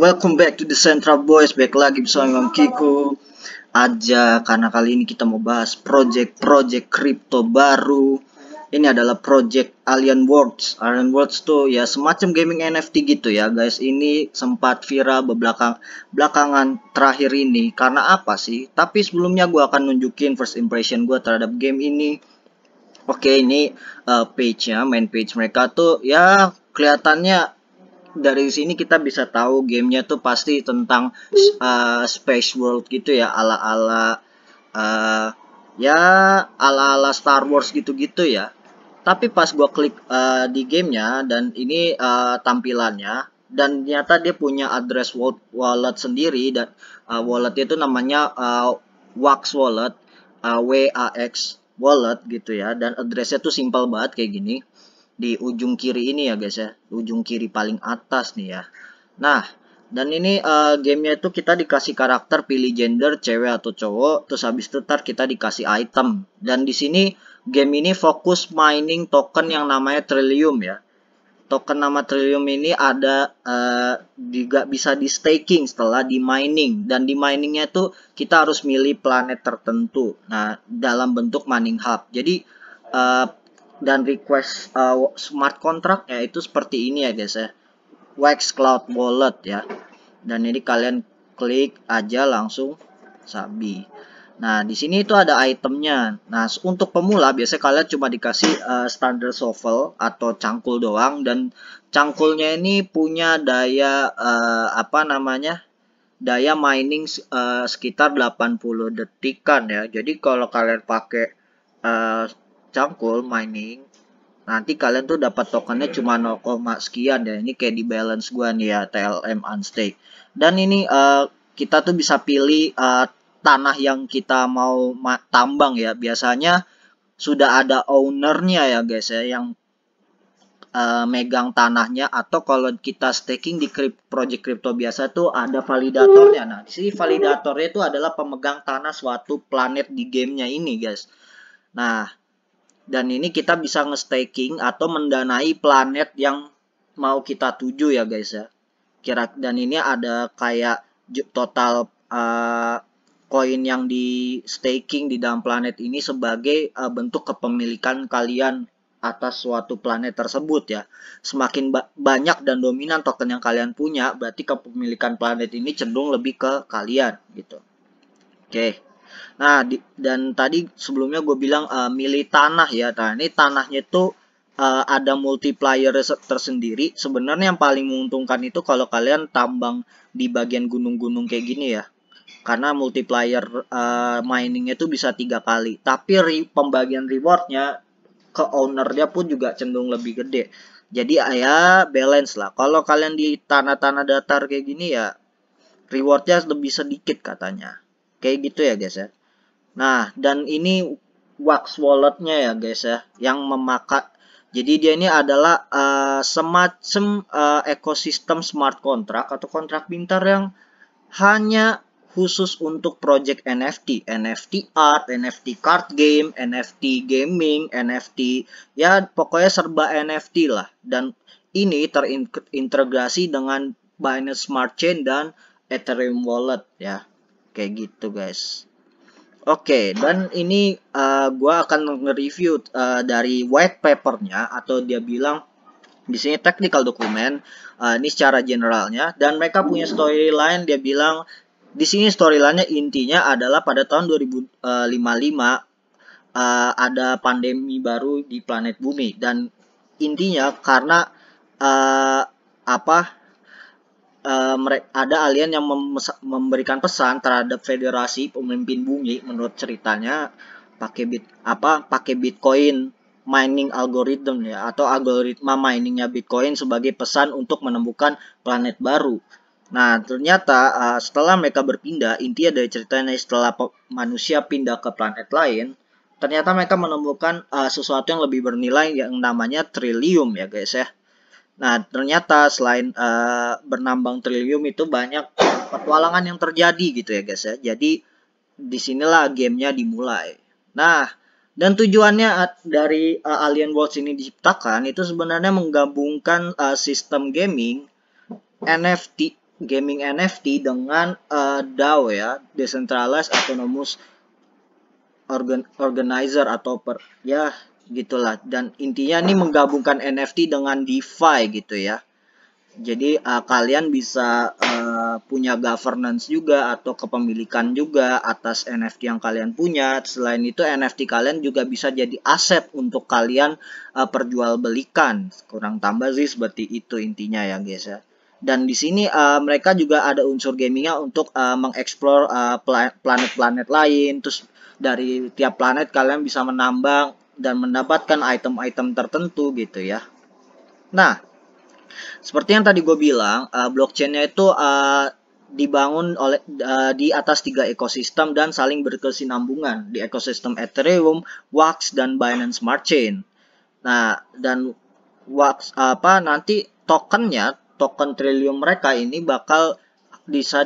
Welcome back to the Central Boys. Back lagi bersama Bang Kiko aja, karena kali ini kita mau bahas project crypto baru. Ini adalah project Alien Worlds. Alien Worlds tuh ya semacam gaming NFT gitu ya guys. Ini sempat viral belakangan terakhir ini. Karena apa sih? Tapi sebelumnya gue akan nunjukin first impression gue terhadap game ini. Oke, ini page-nya, main page mereka tuh ya kelihatannya. Dari sini kita bisa tahu gamenya tuh pasti tentang space world gitu ya, ala-ala ya ala-ala Star Wars gitu-gitu ya. Tapi pas gua klik di gamenya dan ini tampilannya, dan ternyata dia punya address wallet sendiri, dan wallet itu namanya Wax Wallet, WAX Wallet gitu ya, dan addressnya tuh simple banget kayak gini. Di ujung kiri ini ya guys ya, ujung kiri paling atas nih ya. Nah, dan ini gamenya itu kita dikasih karakter, pilih gender cewek atau cowok, terus habis itu ntar kita dikasih item. Dan di sini game ini fokus mining token yang namanya Trillium ya. Token nama Trillium ini ada juga bisa di staking setelah di mining, dan di miningnya tuh kita harus milih planet tertentu. Nah, dalam bentuk mining hub. Jadi dan request smart contract ya itu seperti ini ya guys ya, Wax Cloud Wallet ya, dan ini kalian klik aja langsung sabi. Nah di sini itu ada itemnya. Nah untuk pemula biasanya kalian cuma dikasih standard shovel atau cangkul doang, dan cangkulnya ini punya daya apa namanya, daya mining sekitar 80 detikan ya. Jadi kalau kalian pakai cangkul mining, nanti kalian tuh dapat tokennya cuma 0, sekian ya. Ini kayak di balance gua nih ya, TLM unstake. Dan ini kita tuh bisa pilih tanah yang kita mau tambang ya. Biasanya sudah ada ownernya ya guys ya, yang megang tanahnya, atau kalau kita staking di project crypto biasa tuh ada validatornya. Nah, di sini validatornya itu adalah pemegang tanah suatu planet di gamenya ini guys. Nah, dan ini kita bisa nge-staking atau mendanai planet yang mau kita tuju ya guys ya. Dan ini ada kayak total koin yang di staking di dalam planet ini sebagai bentuk kepemilikan kalian atas suatu planet tersebut ya. Semakin banyak dan dominan token yang kalian punya, berarti kepemilikan planet ini cenderung lebih ke kalian gitu. Oke. Nah, dan tadi sebelumnya gue bilang milih tanah ya. Nah, ini tanahnya itu ada multiplier tersendiri. Sebenarnya yang paling menguntungkan itu kalau kalian tambang di bagian gunung-gunung kayak gini ya. Karena multiplier miningnya itu bisa 3 kali. Tapi pembagian rewardnya ke ownernya pun juga cenderung lebih gede. Jadi ya balance lah. Kalau kalian di tanah-tanah datar kayak gini ya, rewardnya lebih sedikit katanya. Kayak gitu ya guys ya. Nah, dan ini Wax Walletnya ya guys ya, yang memakai. Jadi dia ini adalah semacam ekosistem smart contract atau kontrak pintar yang hanya khusus untuk project NFT, NFT art, NFT card game, NFT gaming, NFT ya pokoknya serba NFT lah. Dan ini terintegrasi dengan Binance Smart Chain dan Ethereum Wallet ya. Kayak gitu guys. Oke, dan ini gue akan nge-review dari white papernya, atau dia bilang di sini technical dokumen. Ini secara generalnya, dan mereka punya storyline. Dia bilang di sini storyline-nya intinya adalah pada tahun 2055 ada pandemi baru di planet bumi, dan intinya karena ada alien yang memberikan pesan terhadap federasi pemimpin bumi, menurut ceritanya pakai Bitcoin mining algorithm ya, atau algoritma miningnya Bitcoin sebagai pesan untuk menemukan planet baru. Nah, ternyata setelah mereka berpindah, intinya dari ceritanya setelah manusia pindah ke planet lain, ternyata mereka menemukan sesuatu yang lebih bernilai yang namanya Trillium ya guys ya. Nah, ternyata selain bernambang Trillium itu banyak petualangan yang terjadi gitu ya guys ya. Jadi disinilah gamenya dimulai. Nah, dan tujuannya dari Alien Worlds ini diciptakan itu sebenarnya menggabungkan sistem gaming, NFT, gaming NFT dengan DAO ya, Decentralized Autonomous Organizer atau ya gitulah. Dan intinya nih menggabungkan NFT dengan DeFi gitu ya. Jadi kalian bisa punya governance juga atau kepemilikan juga atas NFT yang kalian punya. Selain itu NFT kalian juga bisa jadi aset untuk kalian perjualbelikan. Kurang tambah sih seperti itu intinya ya guys ya. Dan di sini mereka juga ada unsur gamingnya untuk mengeksplor planet-planet lain. Terus dari tiap planet kalian bisa menambang dan mendapatkan item-item tertentu gitu ya. Nah, seperti yang tadi gue bilang, blockchain-nya itu dibangun oleh di atas 3 ekosistem dan saling berkesinambungan di ekosistem Ethereum, Wax, dan Binance Smart Chain. Nah, dan Wax nanti token Trillium mereka ini bakal bisa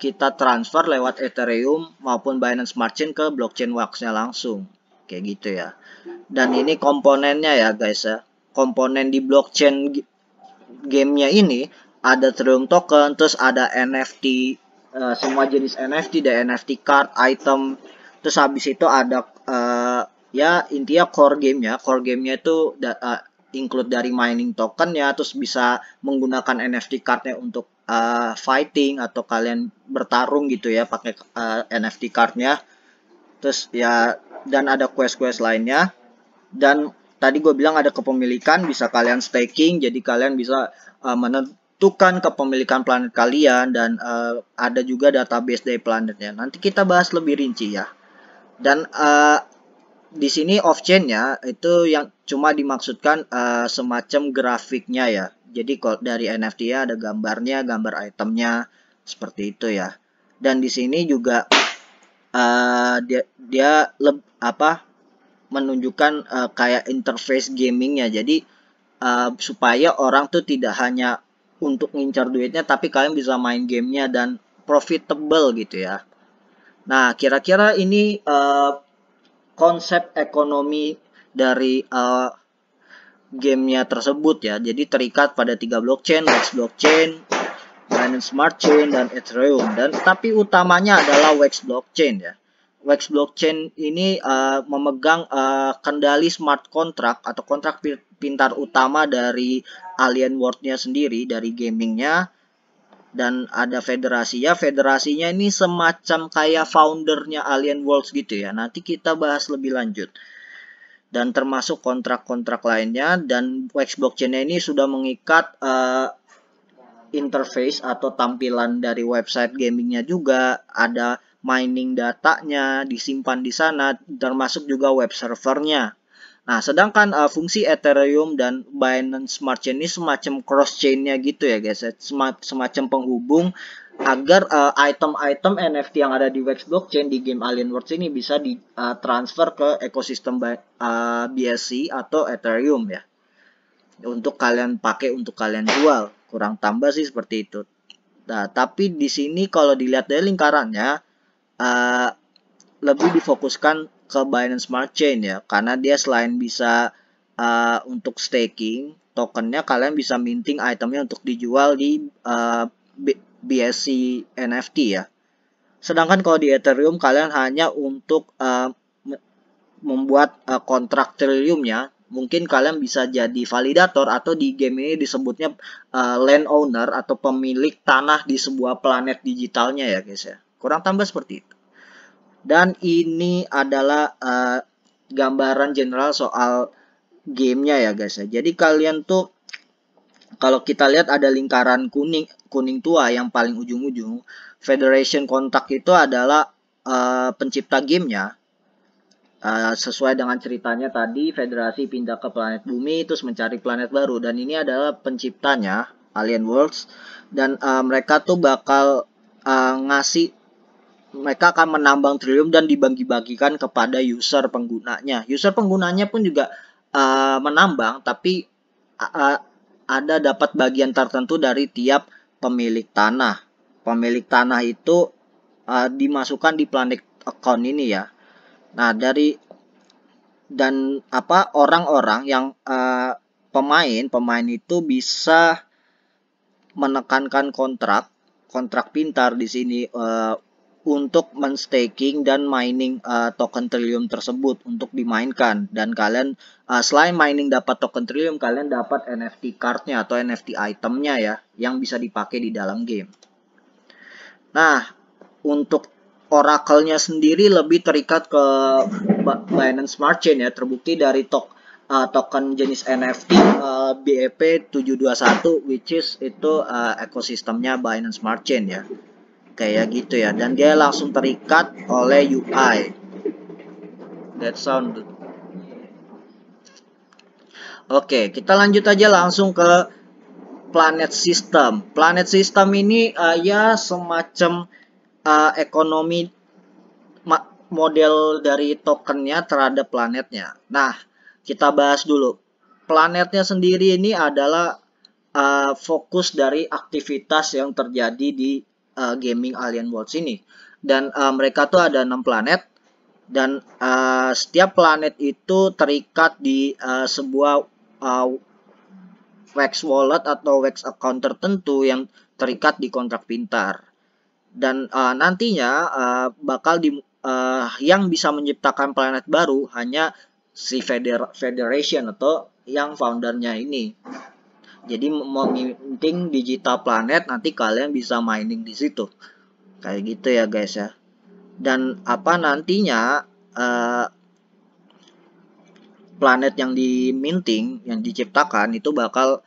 kita transfer lewat Ethereum maupun Binance Smart Chain ke blockchain Wax-nya langsung. Kayak gitu ya. Dan ini komponennya ya guys ya. Komponen di blockchain gamenya ini ada Trillium token, terus ada NFT, semua jenis NFT, dan NFT card, item, terus habis itu ada ya intinya core gamenya itu include dari mining token ya, terus bisa menggunakan NFT cardnya untuk fighting atau kalian bertarung gitu ya pakai NFT cardnya, terus ya dan ada quest-quest lainnya. Dan tadi gue bilang ada kepemilikan, bisa kalian staking, jadi kalian bisa menentukan kepemilikan planet kalian, dan ada juga database dari planetnya. Nanti kita bahas lebih rinci ya. Dan di sini off-chain-nya itu yang cuma dimaksudkan semacam grafiknya ya. Jadi kalau dari NFT ya ada gambarnya, gambar itemnya, seperti itu ya. Dan di sini juga dia menunjukkan kayak interface gamingnya. Jadi supaya orang tuh tidak hanya untuk ngincar duitnya, tapi kalian bisa main gamenya dan profitable gitu ya. Nah, kira-kira ini konsep ekonomi dari gamenya tersebut ya. Jadi terikat pada 3 blockchain, Wax blockchain, Binance Smart Chain, dan Ethereum. Dan tapi utamanya adalah Wax blockchain ya. Wax blockchain ini memegang kendali smart contract atau kontrak pintar utama dari Alien World-nya sendiri, dari gamingnya. Dan ada federasinya. Federasinya ini semacam kayak foundernya Alien Worlds gitu ya. Nanti kita bahas lebih lanjut. Dan termasuk kontrak-kontrak lainnya. Dan Wax blockchain ini sudah mengikat interface atau tampilan dari website gamingnya juga. Ada mining datanya disimpan di sana, termasuk juga web servernya. Nah, sedangkan fungsi Ethereum dan Binance Smart Chain ini semacam cross chain-nya gitu ya guys, semacam penghubung agar item-item NFT yang ada di Wax blockchain di game Alien Worlds ini bisa ditransfer ke ekosistem BSC atau Ethereum ya, untuk kalian pakai, untuk kalian jual. Kurang tambah sih seperti itu. Nah, tapi di sini kalau dilihat dari lingkarannya lebih difokuskan ke Binance Smart Chain ya, karena dia selain bisa untuk staking tokennya, kalian bisa minting itemnya untuk dijual di BSC NFT ya. Sedangkan kalau di Ethereum kalian hanya untuk membuat kontrak Trillium ya. Mungkin kalian bisa jadi validator, atau di game ini disebutnya landowner atau pemilik tanah di sebuah planet digitalnya ya guys ya. Kurang tambah seperti itu. Dan ini adalah gambaran general soal gamenya ya guys ya. Jadi kalian tuh kalau kita lihat ada lingkaran kuning tua yang paling ujung-ujung. Federation Contact itu adalah pencipta gamenya. Sesuai dengan ceritanya tadi, federasi pindah ke planet bumi terus mencari planet baru, dan ini adalah penciptanya Alien Worlds. Dan mereka tuh bakal mereka akan menambang Trillium dan dibagi-bagikan kepada user penggunanya. User penggunanya pun juga menambang, tapi ada dapat bagian tertentu dari tiap pemilik tanah. Pemilik tanah itu dimasukkan di planet account ini ya. Nah, orang-orang yang pemain itu bisa menekankan kontrak kontrak pintar di sini untuk men-staking dan mining token Trillium tersebut untuk dimainkan. Dan kalian selain mining dapat token Trillium, kalian dapat NFT cardnya atau NFT itemnya ya, yang bisa dipakai di dalam game. Nah, untuk Oracle-nya sendiri lebih terikat ke Binance Smart Chain ya, terbukti dari token jenis NFT BEP721, which is itu ekosistemnya Binance Smart Chain ya. Kayak gitu ya, dan dia langsung terikat oleh UI. That sound good. Oke, kita lanjut aja langsung ke Planet System. Planet System ini ya semacam ekonomi model dari tokennya terhadap planetnya. Nah, kita bahas dulu. Planetnya sendiri ini adalah fokus dari aktivitas yang terjadi di gaming Alien Worlds ini. Dan mereka tuh ada 6 planet. Dan setiap planet itu terikat di sebuah wax wallet atau wax account tertentu yang terikat di kontrak pintar. Dan nantinya bakal yang bisa menciptakan planet baru hanya si Federation atau yang foundernya ini. Jadi mau minting digital planet, nanti kalian bisa mining di situ. Kayak gitu ya guys ya. Dan nantinya planet yang diminting, yang diciptakan itu bakal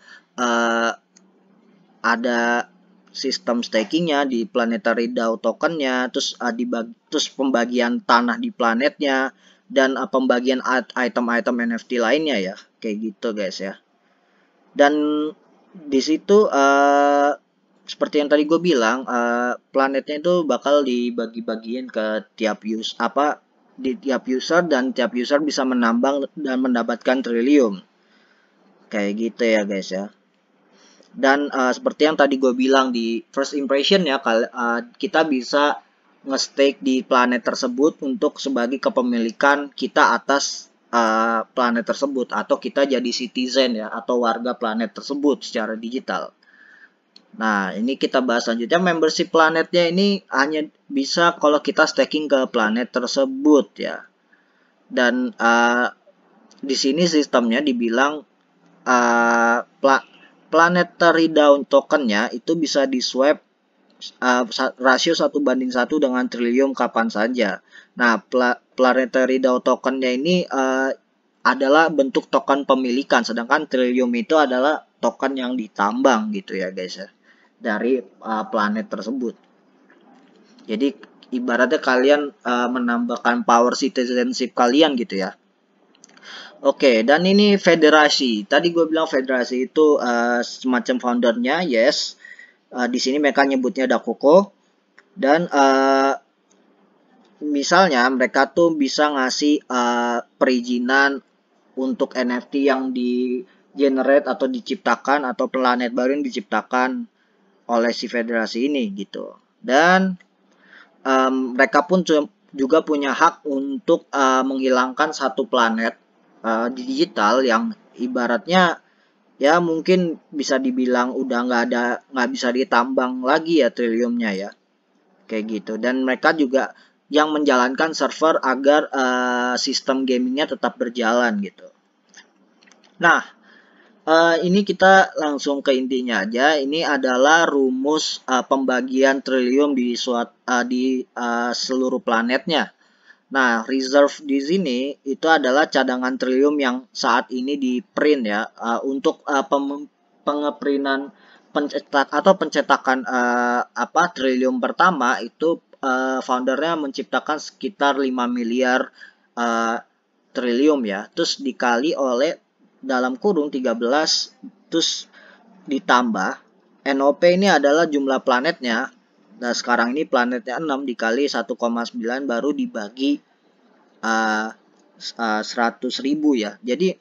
ada sistem stakingnya di planetary DAO tokennya, terus terus pembagian tanah di planetnya, dan pembagian item-item NFT lainnya ya, kayak gitu guys ya. Dan di situ seperti yang tadi gue bilang, planetnya itu bakal dibagi-bagiin ke tiap tiap user, dan tiap user bisa menambang dan mendapatkan Trillium. Kayak gitu ya guys ya. Dan seperti yang tadi gue bilang di first impression ya, kita bisa nge-stake di planet tersebut untuk sebagai kepemilikan kita atas planet tersebut, atau kita jadi citizen ya, atau warga planet tersebut secara digital. Nah, ini kita bahas selanjutnya. Membership planetnya ini hanya bisa kalau kita staking ke planet tersebut ya. Dan di sini sistemnya dibilang planetary DAO tokennya itu bisa di swap rasio 1:1 dengan Trillium kapan saja. Nah, planetary DAO tokennya ini adalah bentuk token pemilikan, sedangkan Trillium itu adalah token yang ditambang gitu ya guys ya, dari planet tersebut. Jadi ibaratnya kalian menambahkan power citizenship kalian gitu ya. Oke, dan ini federasi. Tadi gue bilang federasi itu semacam foundernya, yes. Di sini mereka nyebutnya Dakoko. Dan misalnya mereka tuh bisa ngasih perizinan untuk NFT yang di generate atau diciptakan, atau planet baru yang diciptakan oleh si federasi ini gitu. Dan mereka pun juga punya hak untuk menghilangkan satu planet digital yang ibaratnya ya mungkin bisa dibilang udah nggak bisa ditambang lagi ya Trilliumnya ya, kayak gitu. Dan mereka juga yang menjalankan server agar sistem gamingnya tetap berjalan gitu. Nah, ini kita langsung ke intinya aja. Ini adalah rumus pembagian Trillium di seluruh planetnya. Nah, reserve di sini itu adalah cadangan Trillium yang saat ini di print ya, untuk pengeprintan pencetakan Trillium pertama itu foundernya menciptakan sekitar 5 miliar Trillium ya, terus dikali oleh dalam kurung 13, terus ditambah NOP ini adalah jumlah planetnya. Nah, sekarang ini planetnya 6 dikali 1,9 baru dibagi 100.000 ya. Jadi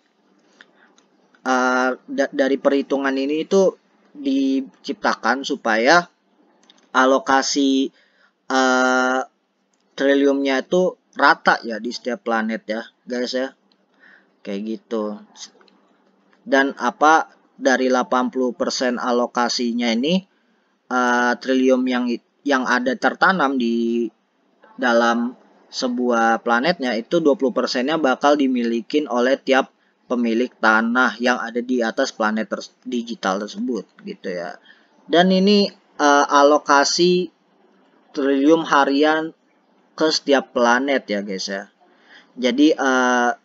dari perhitungan ini itu diciptakan supaya alokasi Trilliumnya itu rata ya di setiap planet ya guys ya. Kayak gitu. Dan dari 80% alokasinya ini trilium yang ada tertanam di dalam sebuah planetnya, itu 20%-nya bakal dimiliki oleh tiap pemilik tanah yang ada di atas planet digital tersebut gitu ya. Dan ini alokasi trilium harian ke setiap planet ya guys ya. Jadi 80%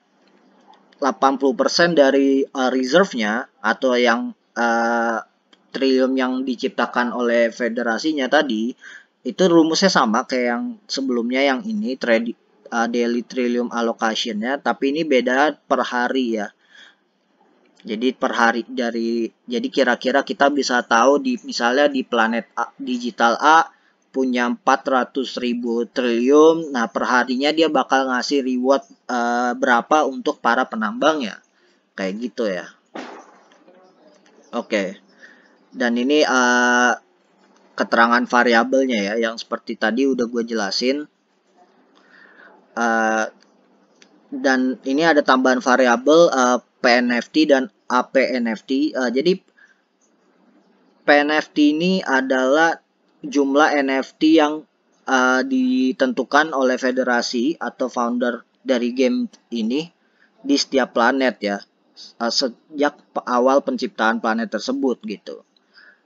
dari reserve-nya atau yang trilium yang diciptakan oleh federasinya tadi, itu rumusnya sama kayak yang sebelumnya, yang ini daily trillium allocation-nya, tapi ini beda per hari ya. Jadi per hari jadi kira-kira kita bisa tahu misalnya di planet digital A punya 400.000 triliun. Nah, perharinya dia bakal ngasih reward berapa untuk para penambangnya. Kayak gitu ya. Oke. Dan ini keterangan variabelnya ya, yang seperti tadi udah gue jelasin. Dan ini ada tambahan variabel PNFT dan APNFT. Jadi PNFT ini adalah jumlah NFT yang ditentukan oleh federasi atau founder dari game ini di setiap planet ya, sejak awal penciptaan planet tersebut gitu.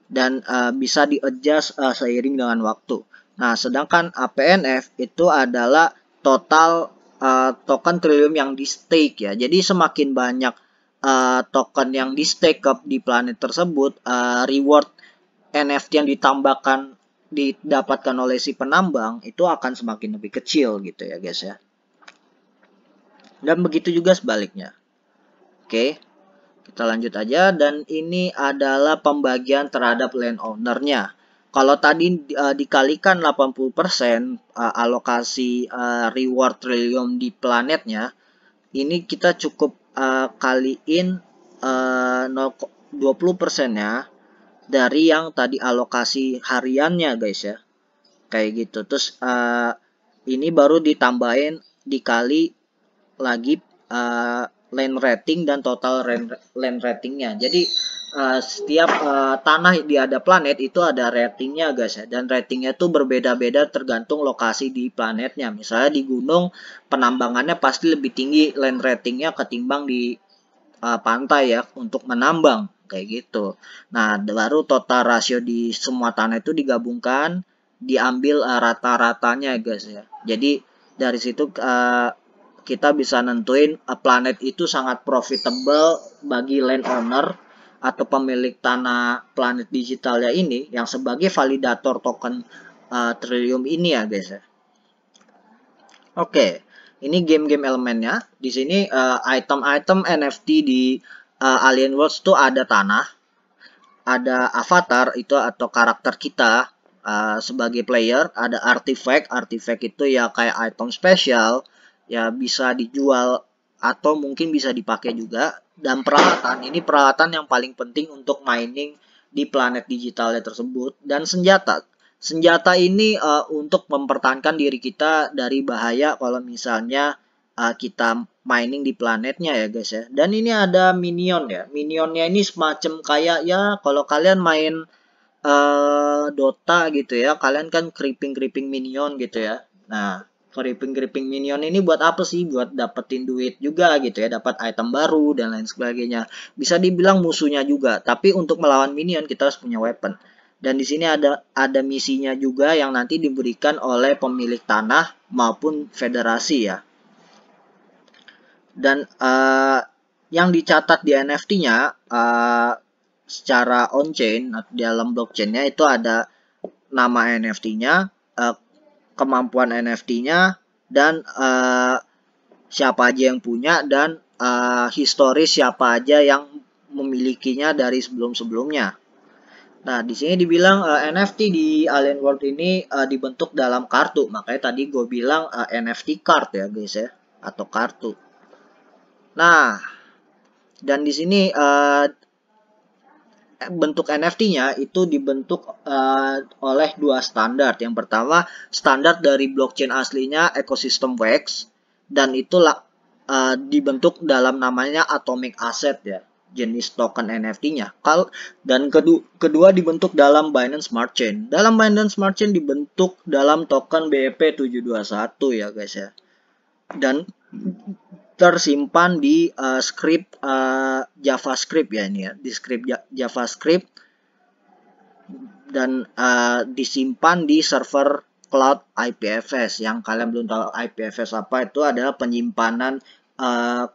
Dan bisa di-adjust seiring dengan waktu. Nah, sedangkan APNF itu adalah total token trilium yang di stake ya. Jadi semakin banyak token yang di stake di planet tersebut, reward NFT yang didapatkan oleh si penambang itu akan semakin lebih kecil gitu ya guys ya. Dan begitu juga sebaliknya. Oke. Kita lanjut aja, dan ini adalah pembagian terhadap landowner-nya. Kalau tadi dikalikan 80% alokasi reward trillium di planetnya, ini kita cukup kaliin 20%-nya dari yang tadi alokasi hariannya guys ya. Kayak gitu. Terus ini baru ditambahin dikali lagi land rating dan total land ratingnya. Jadi setiap tanah di ada planet itu ada ratingnya guys ya, dan ratingnya tuh berbeda-beda tergantung lokasi di planetnya. Misalnya di gunung penambangannya pasti lebih tinggi land ratingnya ketimbang di pantai ya untuk menambang kayak gitu. Nah, baru total rasio di semua tanah itu digabungkan, diambil rata-ratanya guys ya. Jadi dari situ kita bisa nentuin planet itu sangat profitable bagi landowner atau pemilik tanah planet digitalnya ini yang sebagai validator token Trillium ini ya guys ya. Oke, ini game-game elemennya. Di sini item-item NFT di Alien Worlds tuh ada tanah, ada avatar itu atau karakter kita sebagai player, ada artifact itu ya kayak item spesial ya, bisa dijual atau mungkin bisa dipakai juga. Dan peralatan, ini peralatan yang paling penting untuk mining di planet digitalnya tersebut. Dan senjata ini untuk mempertahankan diri kita dari bahaya kalau misalnya kita mining di planetnya ya guys ya. Dan ini ada minion ya, minionnya ini semacam kayak ya kalau kalian main Dota gitu ya, kalian kan creeping minion gitu ya. Nah, creeping minion ini buat apa sih? Buat dapetin duit juga gitu ya, dapat item baru dan lain sebagainya. Bisa dibilang musuhnya juga, tapi untuk melawan minion kita harus punya weapon. Dan di sini ada misinya juga yang nanti diberikan oleh pemilik tanah maupun federasi ya. Dan yang dicatat di NFT-nya secara on-chain atau dalam blockchain-nya itu ada nama NFT-nya, kemampuan NFT-nya, dan siapa aja yang punya, dan historis siapa aja yang memilikinya dari sebelum-sebelumnya. Nah, di sini dibilang NFT di Alien World ini dibentuk dalam kartu. Makanya tadi gue bilang NFT card ya guys ya, atau kartu. Nah, dan di sini bentuk NFT-nya itu dibentuk oleh dua standar. Yang pertama, standar dari blockchain aslinya ekosistem Wax, dan itulah dibentuk dalam namanya atomic asset ya. jenis token NFT-nya. Dan kedua dibentuk dalam Binance Smart Chain. Dalam Binance Smart Chain dibentuk dalam token BEP721 ya guys ya. Dan tersimpan di script JavaScript ya ini ya, di script JavaScript, dan disimpan di server cloud IPFS. Yang kalian belum tahu IPFS apa, itu adalah penyimpanan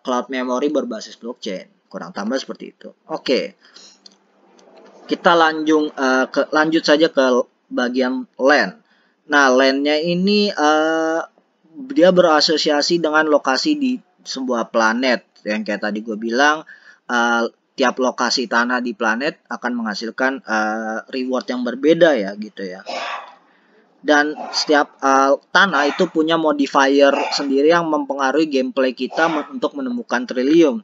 cloud memory berbasis blockchain. Kurang tambah seperti itu. Oke. Kita lanjut saja ke bagian LAN. Nah, LAN-nya ini dia berasosiasi dengan lokasi di sebuah planet. Yang kayak tadi gue bilang, tiap lokasi tanah di planet akan menghasilkan reward yang berbeda ya gitu ya. Dan setiap tanah itu punya modifier sendiri yang mempengaruhi gameplay kita untuk menemukan Trillium.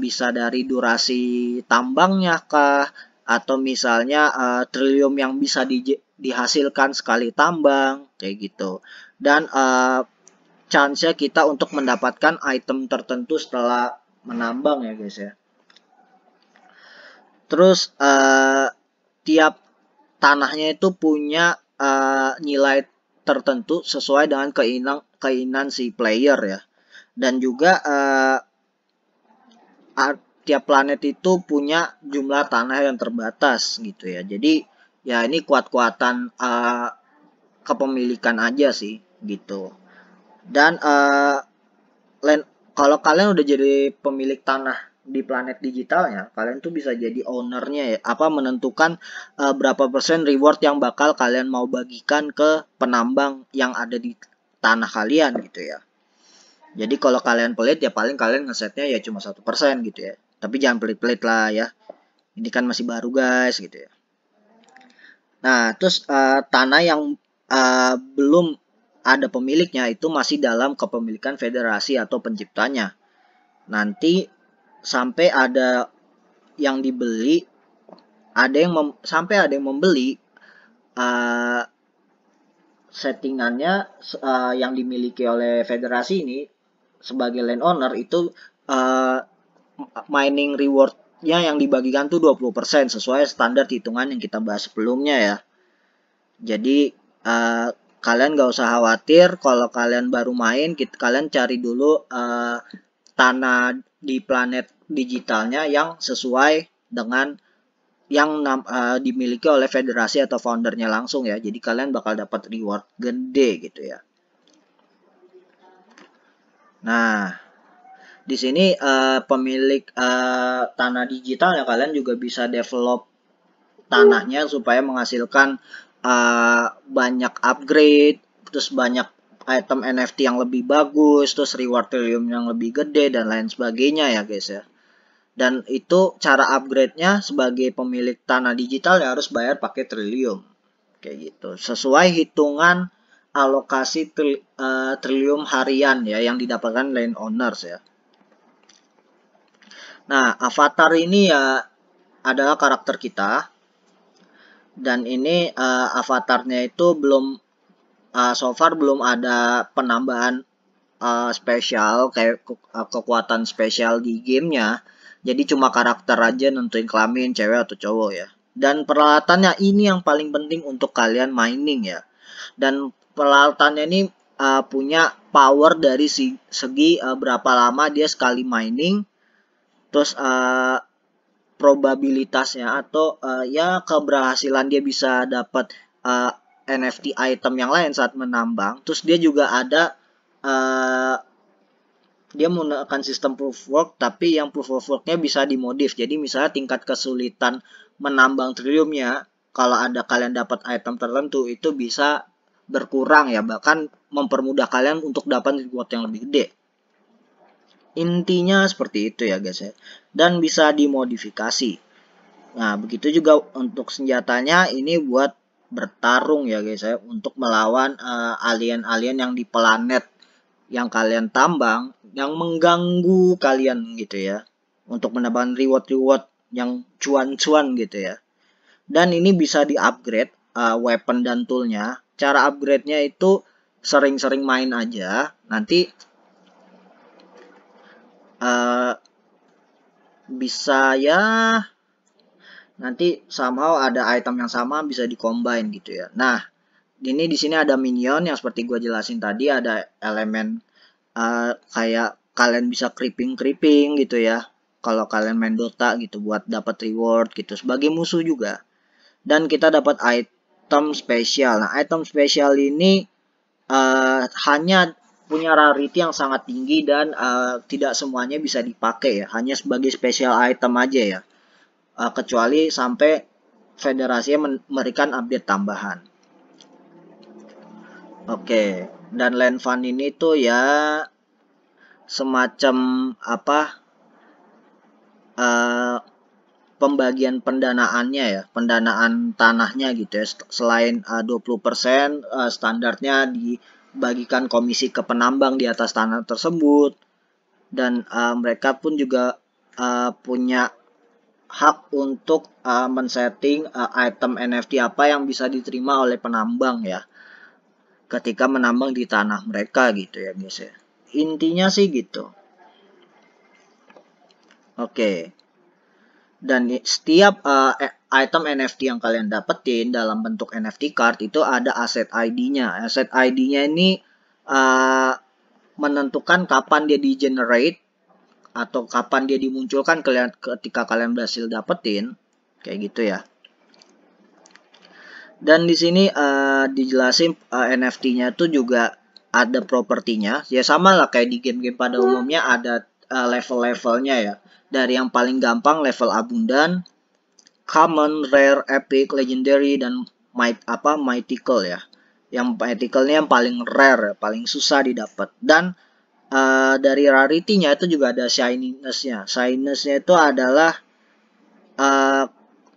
Bisa dari durasi tambangnya kah, atau misalnya Trillium yang bisa dihasilkan sekali tambang kayak gitu. Dan chance kita untuk mendapatkan item tertentu setelah menambang ya guys ya. Terus tiap tanahnya itu punya nilai tertentu sesuai dengan keinginan si player ya. Dan juga tiap planet itu punya jumlah tanah yang terbatas gitu ya. Jadi ya ini kuat-kuatan kepemilikan aja sih gitu. Dan kalau kalian udah jadi pemilik tanah di planet digitalnya, kalian tuh bisa jadi ownernya ya, menentukan berapa persen reward yang bakal kalian mau bagikan ke penambang yang ada di tanah kalian gitu ya. Jadi kalau kalian pelit ya paling kalian ngesetnya ya cuma 1% gitu ya. Tapi jangan pelit-pelit lah ya. Ini kan masih baru guys gitu ya. Nah, terus tanah yang belum ada pemiliknya itu masih dalam kepemilikan federasi atau penciptanya. Nanti sampai ada yang dibeli, sampai ada yang membeli settingannya yang dimiliki oleh federasi ini sebagai landowner itu mining rewardnya yang dibagikan tuh 20% sesuai standar hitungan yang kita bahas sebelumnya ya. Jadi kalian gak usah khawatir kalau kalian baru main, kalian cari dulu tanah di planet digitalnya yang sesuai dengan yang dimiliki oleh federasi atau foundernya langsung ya. Jadi kalian bakal dapat reward gede gitu ya. Nah, di sini pemilik tanah digital ya, kalian juga bisa develop tanahnya supaya menghasilkan banyak upgrade, terus banyak item NFT yang lebih bagus, terus reward Trillium yang lebih gede dan lain sebagainya ya guys ya. Dan itu cara upgrade-nya sebagai pemilik tanah digital ya harus bayar pakai Trillium kayak gitu. Sesuai hitungan alokasi Trillium harian ya yang didapatkan landowners ya. Nah, avatar ini ya adalah karakter kita. Dan ini avatarnya itu belum so far belum ada penambahan spesial kayak kekuatan spesial di gamenya. Jadi cuma karakter aja nentuin kelamin cewek atau cowok ya. Dan peralatannya ini yang paling penting untuk kalian mining ya. Dan peralatannya ini punya power dari segi berapa lama dia sekali mining. Terus probabilitasnya atau ya keberhasilan dia bisa dapat NFT item yang lain saat menambang. Terus dia juga ada dia menggunakan sistem proof of work, tapi yang proof of worknya bisa dimodif. Jadi misalnya tingkat kesulitan menambang Trilliumnya, kalau ada kalian dapat item tertentu itu bisa berkurang ya, bahkan mempermudah kalian untuk dapat reward yang lebih gede. Intinya seperti itu ya guys ya. Dan bisa dimodifikasi. Nah, begitu juga untuk senjatanya ini buat bertarung ya guys ya, untuk melawan alien-alien yang di planet yang kalian tambang yang mengganggu kalian gitu ya, untuk mendapatkan reward yang cuan-cuan gitu ya. Dan ini bisa di-upgrade weapon dan toolnya. Cara upgrade-nya itu sering-sering main aja. Nanti bisa ya nanti somehow ada item yang sama bisa di-combine gitu ya. Nah, ini di sini ada minion yang seperti gue jelasin tadi, ada elemen kayak kalian bisa creeping gitu ya. Kalau kalian main Dota gitu buat dapat reward gitu sebagai musuh juga. Dan kita dapat item spesial. Nah, item spesial ini hanya punya rarity yang sangat tinggi dan tidak semuanya bisa dipakai ya. Hanya sebagai special item aja ya. Kecuali sampai federasi memberikan update tambahan. Oke, dan land fund ini tuh ya semacam apa pembagian pendanaannya ya, pendanaan tanahnya gitu ya. Selain 20% standarnya dibagikan komisi ke penambang di atas tanah tersebut, dan mereka pun juga punya hak untuk men-setting item NFT apa yang bisa diterima oleh penambang ya ketika menambang di tanah mereka gitu ya guys ya. Intinya sih gitu. Oke. Dan setiap item NFT yang kalian dapetin dalam bentuk NFT card itu ada asset ID-nya. Asset ID-nya ini menentukan kapan dia di-generate atau kapan dia dimunculkan ketika kalian berhasil dapetin, kayak gitu ya. Dan di sini dijelasin NFT-nya itu juga ada propertinya. Ya sama lah kayak di game-game pada umumnya ada level-levelnya ya. Dari yang paling gampang level abundan, common, rare, epic, legendary, dan mythical ya. Yang mythical-nya yang paling rare, paling susah didapat. Dan dari rarity-nya itu juga ada shininess-nya. Shininess-nya itu adalah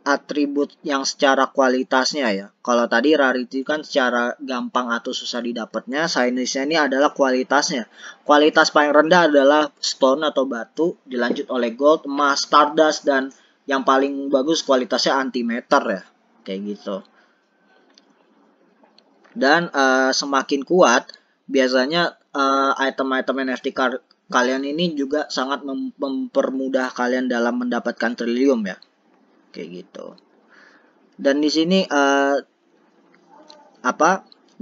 atribut yang secara kualitasnya ya. Kalau tadi rarity kan secara gampang atau susah didapatnya, shininess-nya ini adalah kualitasnya. Kualitas paling rendah adalah stone atau batu, dilanjut oleh gold, emas, stardust, dan yang paling bagus kualitasnya antimatter ya. Kayak gitu. Dan semakin kuat, biasanya item-item NFT kalian ini juga sangat mempermudah kalian dalam mendapatkan Trillium ya. Kayak gitu. Dan di sini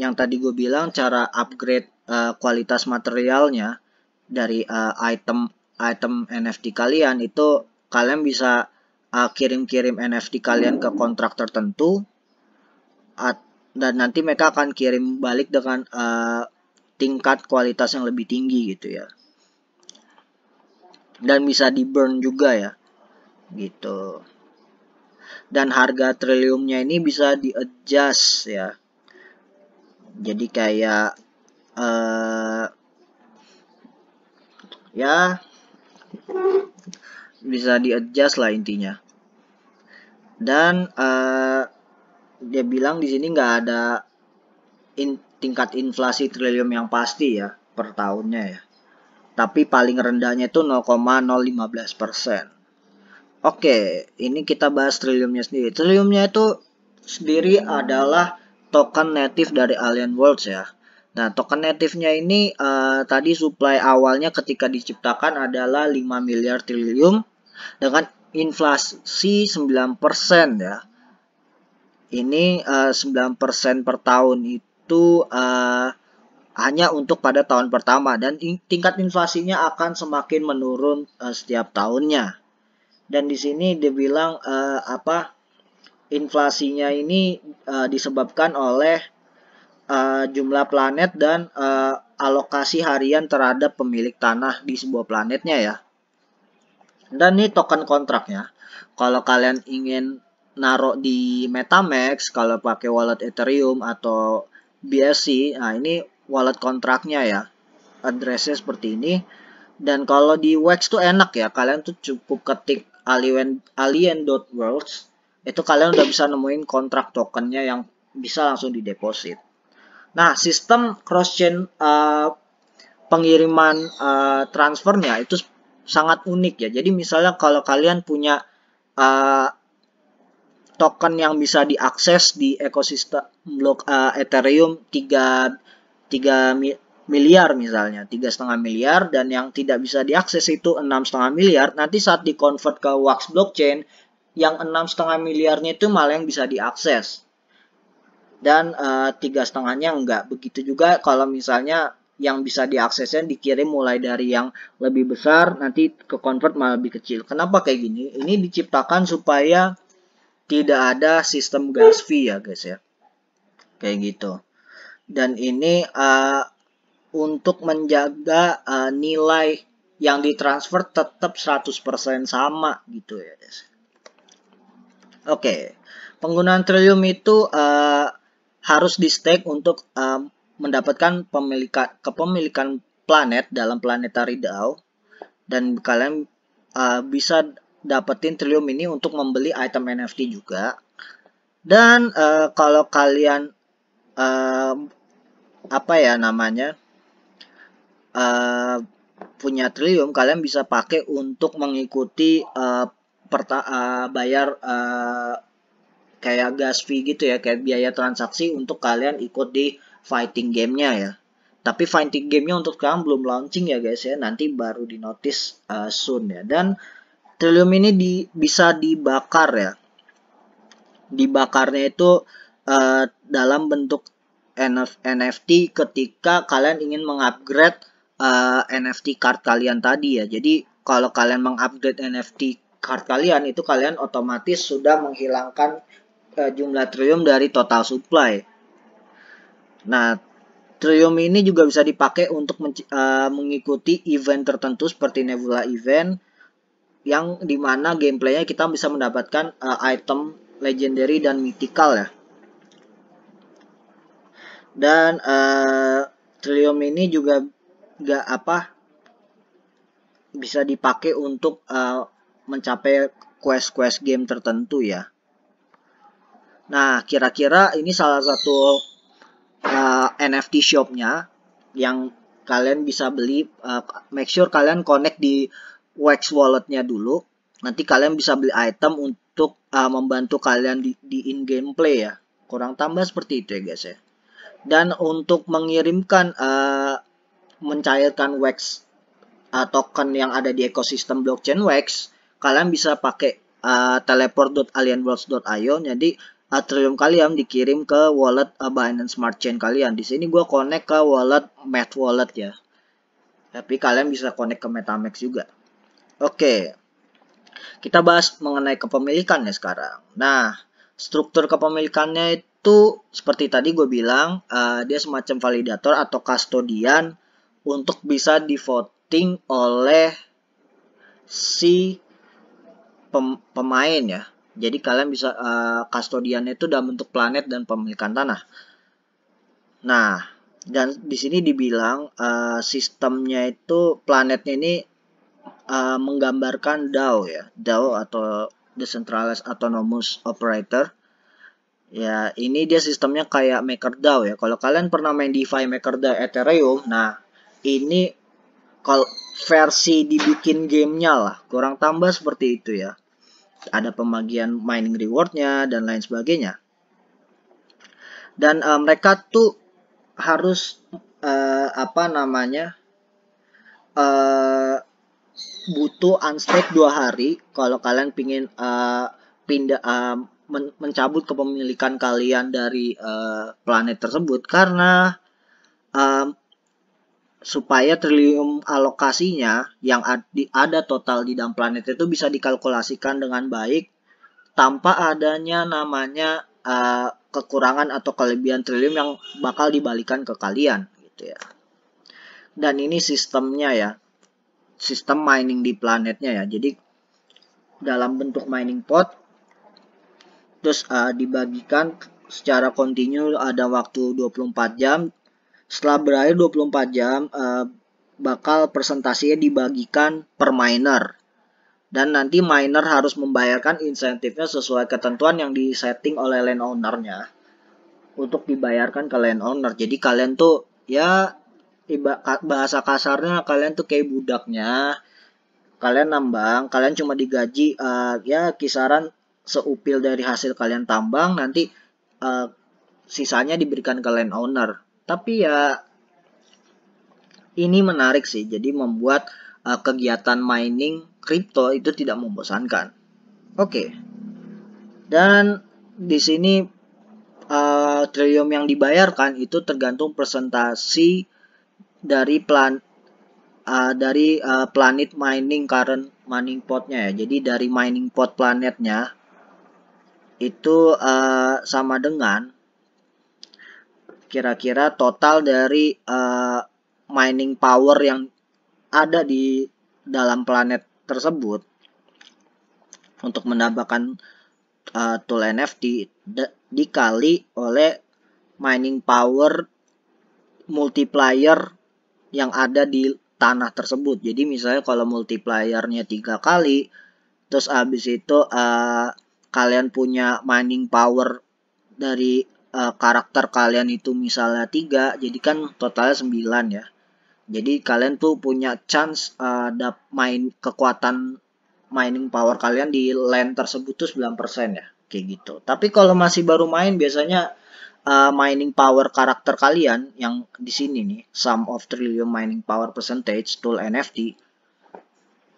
yang tadi gue bilang cara upgrade kualitas materialnya dari item NFT kalian itu kalian bisa kirim-kirim NFT kalian ke kontrak tertentu dan nanti mereka akan kirim balik dengan tingkat kualitas yang lebih tinggi gitu ya. Dan bisa di burn juga ya. Gitu. Dan harga Trilliumnya ini bisa di-adjust ya. Jadi kayak ya bisa di-adjust lah intinya. Dan dia bilang di sini nggak ada tingkat inflasi Trillium yang pasti ya per tahunnya ya. Tapi paling rendahnya itu 0,015%. Oke, ini kita bahas Trilliumnya sendiri. Trilliumnya itu sendiri adalah token native dari Alien Worlds ya. Nah, token native-nya ini tadi supply awalnya ketika diciptakan adalah 5 miliar Trillium dengan inflasi 9% ya. Ini 9% per tahun itu hanya untuk pada tahun pertama dan tingkat inflasinya akan semakin menurun setiap tahunnya. Dan di sini dia bilang inflasinya ini disebabkan oleh jumlah planet dan alokasi harian terhadap pemilik tanah di sebuah planetnya ya. Dan ini token kontraknya. Kalau kalian ingin naruh di MetaMask, kalau pakai wallet Ethereum atau BSC, nah ini wallet kontraknya ya. Addressnya seperti ini. Dan kalau di Wax tuh enak ya, kalian tuh cukup ketik alien.worlds, itu kalian udah bisa nemuin kontrak tokennya yang bisa langsung dideposit. Nah, sistem cross-chain pengiriman transfernya itu sangat unik ya. Jadi misalnya kalau kalian punya token yang bisa diakses di ekosistem blok Ethereum 3 miliar misalnya, 3,5 miliar, dan yang tidak bisa diakses itu 6,5 miliar. Nanti saat di-convert ke Wax blockchain, yang 6,5 miliarnya itu malah yang bisa diakses. Dan 3,5-nya enggak. Begitu juga kalau misalnya yang bisa diaksesnya dikirim mulai dari yang lebih besar, nanti ke convert malah lebih kecil. Kenapa kayak gini? Ini diciptakan supaya tidak ada sistem gas fee ya guys ya. Kayak gitu. Dan ini untuk menjaga nilai yang ditransfer tetap 100% sama gitu ya guys. Oke, penggunaan Trillium itu harus di stake untuk mendapatkan kepemilikan planet dalam Planetary DAO, dan kalian bisa dapetin Trillium ini untuk membeli item NFT juga. Dan kalau kalian apa ya namanya punya Trillium, kalian bisa pakai untuk mengikuti bayar kayak gas fee gitu ya, kayak biaya transaksi untuk kalian ikut di fighting gamenya ya. Tapi fighting gamenya untuk sekarang belum launching ya guys ya, nanti baru di notice soon ya. Dan Trillium ini bisa dibakar ya. Dibakarnya itu dalam bentuk NFT ketika kalian ingin mengupgrade NFT card kalian tadi ya. Jadi kalau kalian mengupgrade NFT card kalian, itu kalian otomatis sudah menghilangkan jumlah Trillium dari total supply. Nah, Trillium ini juga bisa dipakai untuk mengikuti event tertentu seperti Nebula event, yang dimana gameplaynya kita bisa mendapatkan item legendary dan mythical ya. Dan Trillium ini juga bisa dipakai untuk mencapai quest game tertentu ya. Nah, kira-kira ini salah satu NFT shopnya yang kalian bisa beli. Make sure kalian connect di Wax walletnya dulu. Nanti kalian bisa beli item untuk membantu kalian di in-game play ya. Kurang tambah seperti itu ya guys ya. Dan untuk mengirimkan mencairkan Wax token yang ada di ekosistem blockchain Wax, kalian bisa pakai teleport.alienworlds.io. Jadi Trillium kalian dikirim ke wallet Binance Smart Chain kalian. Di sini gue connect ke wallet Math Wallet ya. Tapi kalian bisa connect ke MetaMask juga. Oke. Kita bahas mengenai kepemilikannya sekarang. Nah, struktur kepemilikannya itu seperti tadi gue bilang, dia semacam validator atau custodian untuk bisa di voting oleh si pemain ya. Jadi kalian bisa custodiannya itu dalam bentuk planet dan pemilikan tanah. Nah, dan di sini dibilang sistemnya itu planetnya ini menggambarkan DAO ya, DAO atau Decentralized Autonomous Operator. Ya, ini dia sistemnya kayak MakerDAO ya. Kalau kalian pernah main DeFi MakerDAO Ethereum, nah ini kalau versi dibikin gamenya lah, kurang tambah seperti itu ya. Ada pembagian mining rewardnya dan lain sebagainya. Dan mereka tuh harus butuh unstake 2 hari kalau kalian pingin pindah mencabut kepemilikan kalian dari planet tersebut, karena supaya Trillium alokasinya yang ada total di dalam planet itu bisa dikalkulasikan dengan baik tanpa adanya namanya kekurangan atau kelebihan Trillium yang bakal dibalikan ke kalian gitu ya. Dan ini sistemnya ya, sistem mining di planetnya ya. Jadi dalam bentuk mining pot, terus dibagikan secara kontinu, ada waktu 24 jam. Setelah berakhir 24 jam, bakal presentasinya dibagikan per miner. Dan nanti miner harus membayarkan insentifnya sesuai ketentuan yang disetting oleh landowner-nya untuk dibayarkan ke landowner. Jadi kalian tuh ya, bahasa kasarnya kalian tuh kayak budaknya. Kalian nambang, kalian cuma digaji ya kisaran seupil dari hasil kalian tambang, nanti sisanya diberikan ke landowner. Tapi ya ini menarik sih, jadi membuat kegiatan mining kripto itu tidak membosankan. Oke. Dan di sini Trillium yang dibayarkan itu tergantung presentasi dari planet mining current mining potnya ya. Jadi dari mining pot planetnya itu sama dengan kira-kira total dari mining power yang ada di dalam planet tersebut untuk mendapatkan tool NFT dikali oleh mining power multiplier yang ada di tanah tersebut. Jadi misalnya kalau multipliernya 3 kali, terus habis itu kalian punya mining power dari karakter kalian itu misalnya 3, jadi kan totalnya 9 ya. Jadi kalian tuh punya chance kekuatan mining power kalian di land tersebut tuh 9% ya, kayak gitu. Tapi kalau masih baru main biasanya mining power karakter kalian yang di sini nih, sum of trillium mining power percentage tool NFT,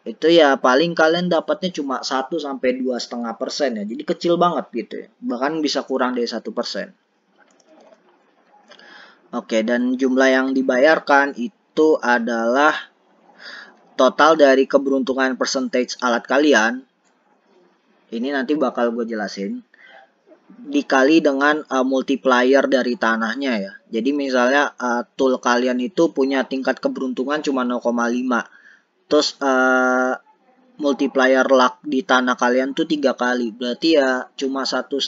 itu ya paling kalian dapatnya cuma 1 sampai 2,5% ya. Jadi kecil banget gitu ya. Bahkan bisa kurang dari 1%. Oke, dan jumlah yang dibayarkan itu adalah total dari keberuntungan percentage alat kalian. Ini nanti bakal gue jelasin. Dikali dengan multiplier dari tanahnya ya. Jadi misalnya tool kalian itu punya tingkat keberuntungan cuma 0,5. Terus multiplier luck di tanah kalian tuh 3 kali. Berarti ya cuma 1,5%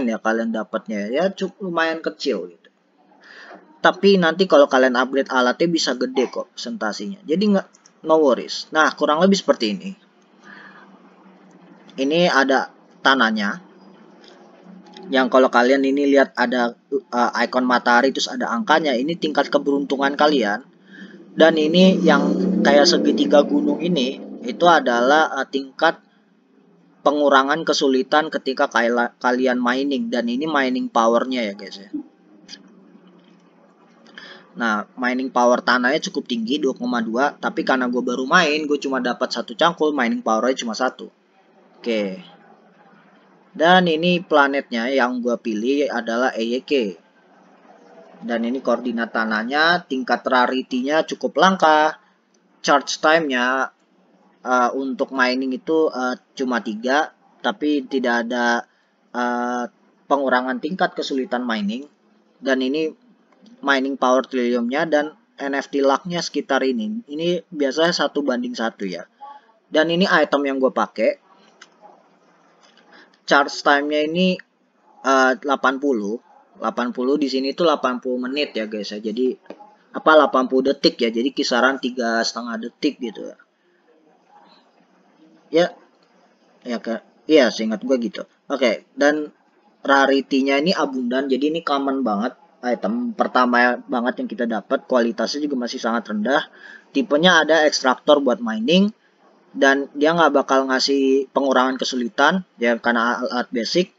ya kalian dapatnya. Ya cukup lumayan kecil gitu. Tapi nanti kalau kalian upgrade alatnya bisa gede kok presentasinya. Jadi no worries. Nah, kurang lebih seperti ini. Ini ada tanahnya. Yang kalau kalian ini lihat ada icon matahari terus ada angkanya, ini tingkat keberuntungan kalian. Dan ini yang kayak segitiga gunung ini, itu adalah tingkat pengurangan kesulitan ketika kalian mining. Dan ini mining powernya ya guys ya. Nah, mining power tanahnya cukup tinggi 2,2, tapi karena gue baru main, gue cuma dapat 1 cangkul, mining powernya cuma 1. Oke. Dan ini planetnya yang gue pilih adalah EYK. Dan ini koordinat tanahnya, tingkat rarity-nya cukup langka. Charge time-nya untuk mining itu cuma 3, tapi tidak ada pengurangan tingkat kesulitan mining. Dan ini mining power trilliumnya dan NFT luck-nya sekitar ini. Ini biasanya 1:1 ya. Dan ini item yang gue pakai. Charge time-nya ini 80. 80 di sini tuh 80 menit ya guys ya. Jadi 80 detik ya. Jadi kisaran 3,5 detik gitu ya. Iya, seingat gue gitu. Oke, dan rarity-nya ini abundan. Jadi ini common banget. Item pertama banget yang kita dapat, kualitasnya juga masih sangat rendah. Tipenya ada ekstraktor buat mining, dan dia nggak bakal ngasih pengurangan kesulitan ya karena alat basic.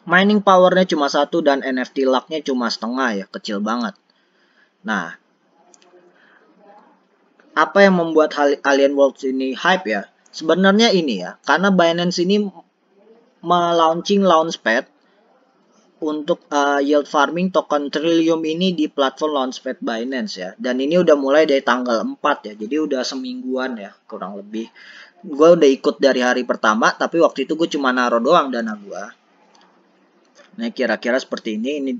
Mining powernya cuma 1 dan NFT luck-nya cuma setengah ya, kecil banget. Nah, apa yang membuat Alien Worlds ini hype ya? Sebenarnya ini ya, karena Binance ini melaunching launchpad untuk yield farming token Trillium ini di platform launchpad Binance ya. Dan ini udah mulai dari tanggal 4 ya. Jadi udah semingguan ya kurang lebih. Gue udah ikut dari hari pertama, tapi waktu itu gue cuma naruh doang dana gue. Nah, kira-kira seperti ini.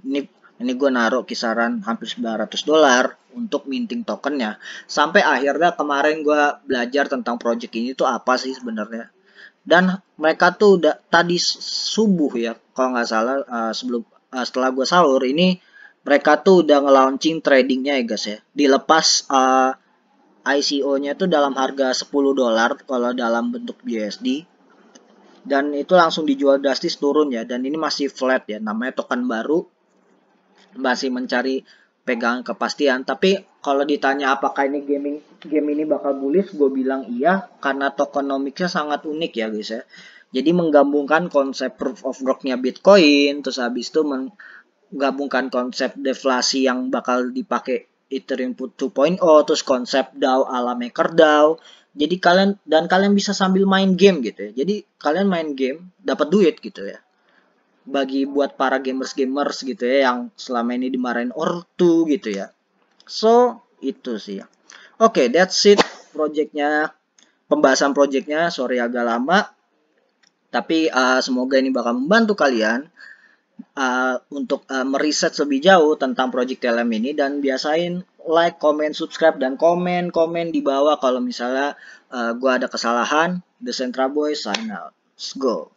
Ini gue naruh kisaran hampir $900 untuk minting tokennya. Sampai akhirnya kemarin gue belajar tentang project ini tuh apa sih sebenarnya. Dan mereka tuh udah tadi subuh ya, kalau nggak salah setelah gue sahur ini mereka tuh udah nge-launching tradingnya ya guys ya. Dilepas ICO-nya tuh dalam harga $10 kalau dalam bentuk USD. Dan itu langsung dijual drastis turun ya. Dan ini masih flat ya, namanya token baru. Masih mencari pegangan kepastian. Tapi kalau ditanya apakah ini game ini bakal bullish, gue bilang iya, karena tokenomicsnya sangat unik ya guys ya. Jadi menggabungkan konsep proof of work-nya Bitcoin, terus habis itu menggabungkan konsep deflasi yang bakal dipakai Ethereum 2.0, terus konsep DAO ala MakerDAO. Jadi kalian bisa sambil main game gitu ya. Jadi kalian main game dapat duit gitu ya. Bagi buat para gamers gitu ya yang selama ini dimarahin ortu gitu ya. So itu sih ya. Oke, that's it projectnya, pembahasan projectnya. Sorry agak lama, tapi semoga ini bakal membantu kalian untuk meriset lebih jauh tentang project TLM ini, dan biasain like, comment, subscribe, dan komen di bawah kalau misalnya gua ada kesalahan. The Central Boy sign out. Let's go.